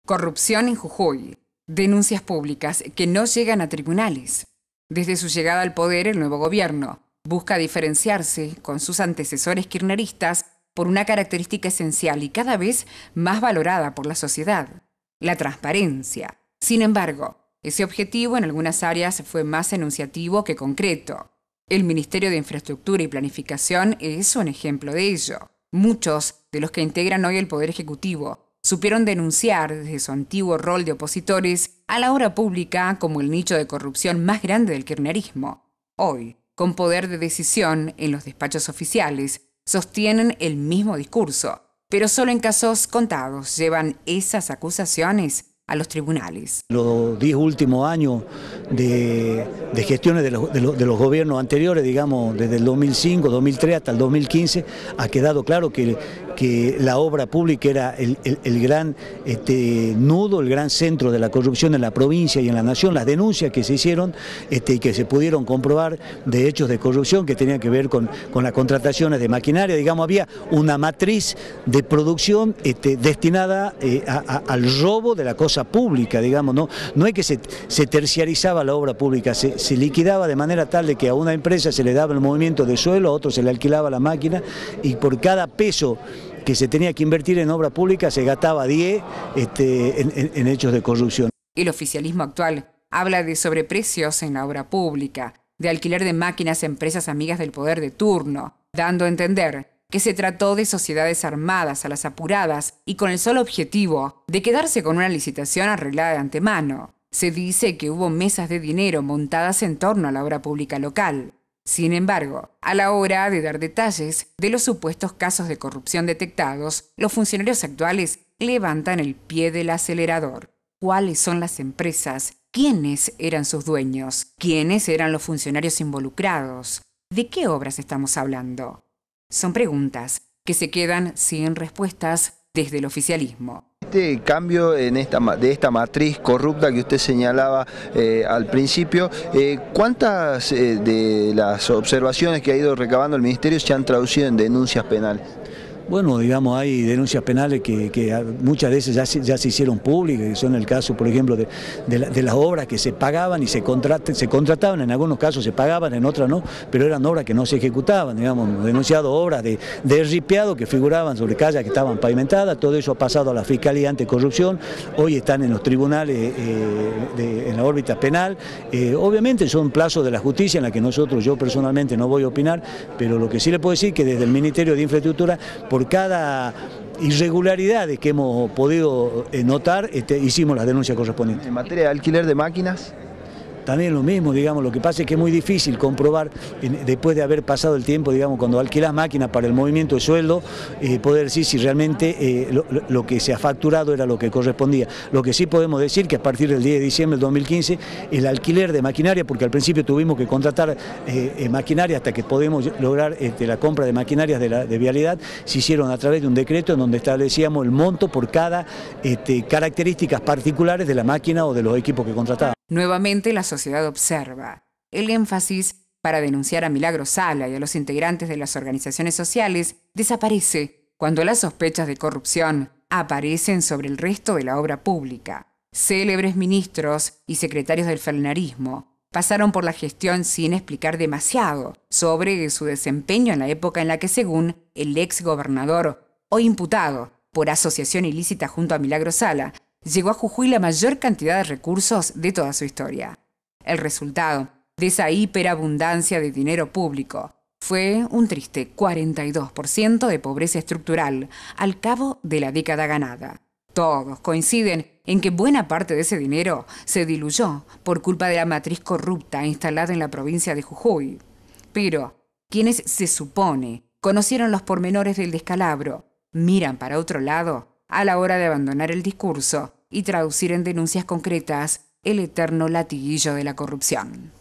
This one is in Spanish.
Corrupción en Jujuy. Denuncias públicas que no llegan a tribunales. Desde su llegada al poder, el nuevo gobierno busca diferenciarse con sus antecesores kirchneristas por una característica esencial y cada vez más valorada por la sociedad: la transparencia. Sin embargo, ese objetivo en algunas áreas fue más enunciativo que concreto. El Ministerio de Infraestructura y Planificación es un ejemplo de ello. Muchos de los que integran hoy el Poder Ejecutivo supieron denunciar desde su antiguo rol de opositores a la obra pública como el nicho de corrupción más grande del kirchnerismo. Hoy, con poder de decisión en los despachos oficiales, sostienen el mismo discurso, pero solo en casos contados llevan esas acusaciones a los tribunales. Los 10 últimos años de gestiones de los gobiernos anteriores, digamos, desde el 2005, 2003 hasta el 2015, ha quedado claro que la obra pública era el gran nudo, el gran centro de la corrupción en la provincia y en la nación. Las denuncias que se hicieron y que se pudieron comprobar de hechos de corrupción que tenían que ver con las contrataciones de maquinaria, digamos, había una matriz de producción destinada al robo de la cosa pública, digamos, no es que se terciarizaba la obra pública, se liquidaba de manera tal de que a una empresa se le daba el movimiento de suelo, a otro se le alquilaba la máquina, y por cada peso que se tenía que invertir en obra pública se gastaba 10 en hechos de corrupción. El oficialismo actual habla de sobreprecios en la obra pública, de alquiler de máquinas a empresas amigas del poder de turno, dando a entender que se trató de sociedades armadas a las apuradas y con el solo objetivo de quedarse con una licitación arreglada de antemano. Se dice que hubo mesas de dinero montadas en torno a la obra pública local. Sin embargo, a la hora de dar detalles de los supuestos casos de corrupción detectados, los funcionarios actuales levantan el pie del acelerador. ¿Cuáles son las empresas? ¿Quiénes eran sus dueños? ¿Quiénes eran los funcionarios involucrados? ¿De qué obras estamos hablando? Son preguntas que se quedan sin respuestas desde el oficialismo. Este cambio de esta matriz corrupta que usted señalaba al principio, ¿cuántas de las observaciones que ha ido recabando el Ministerio se han traducido en denuncias penales? Bueno, digamos, hay denuncias penales que muchas veces ya se hicieron públicas, que son el caso, por ejemplo, de las obras que se pagaban y se contrataban, en algunos casos se pagaban, en otras no, pero eran obras que no se ejecutaban, digamos, denunciado obras de ripiado que figuraban sobre calles que estaban pavimentadas. Todo eso ha pasado a la Fiscalía Anticorrupción, hoy están en los tribunales en la órbita penal. Obviamente son plazos de la justicia en la que yo personalmente no voy a opinar, pero lo que sí le puedo decir es que desde el Ministerio de Infraestructura, por cada irregularidad que hemos podido notar, hicimos las denuncias correspondientes. ¿En materia de alquiler de máquinas? También lo mismo, digamos, lo que pasa es que es muy difícil comprobar, después de haber pasado el tiempo, digamos, cuando alquilas máquinas para el movimiento de sueldo, poder decir si realmente lo que se ha facturado era lo que correspondía. Lo que sí podemos decir que a partir del 10 de diciembre del 2015, el alquiler de maquinaria, porque al principio tuvimos que contratar maquinaria hasta que podemos lograr la compra de maquinarias de vialidad, se hicieron a través de un decreto en donde establecíamos el monto por cada características particulares de la máquina o de los equipos que contratábamos. Nuevamente la sociedad observa. El énfasis para denunciar a Milagro Sala y a los integrantes de las organizaciones sociales desaparece cuando las sospechas de corrupción aparecen sobre el resto de la obra pública. Célebres ministros y secretarios del falnarismo pasaron por la gestión sin explicar demasiado sobre su desempeño en la época en la que, según el ex gobernador, hoy imputado por asociación ilícita junto a Milagro Sala, llegó a Jujuy la mayor cantidad de recursos de toda su historia. El resultado de esa hiperabundancia de dinero público fue un triste 42% de pobreza estructural al cabo de la década ganada. Todos coinciden en que buena parte de ese dinero se diluyó por culpa de la matriz corrupta instalada en la provincia de Jujuy. Pero quienes se supone conocieron los pormenores del descalabro miran para otro lado a la hora de abandonar el discurso y traducir en denuncias concretas el eterno latiguillo de la corrupción.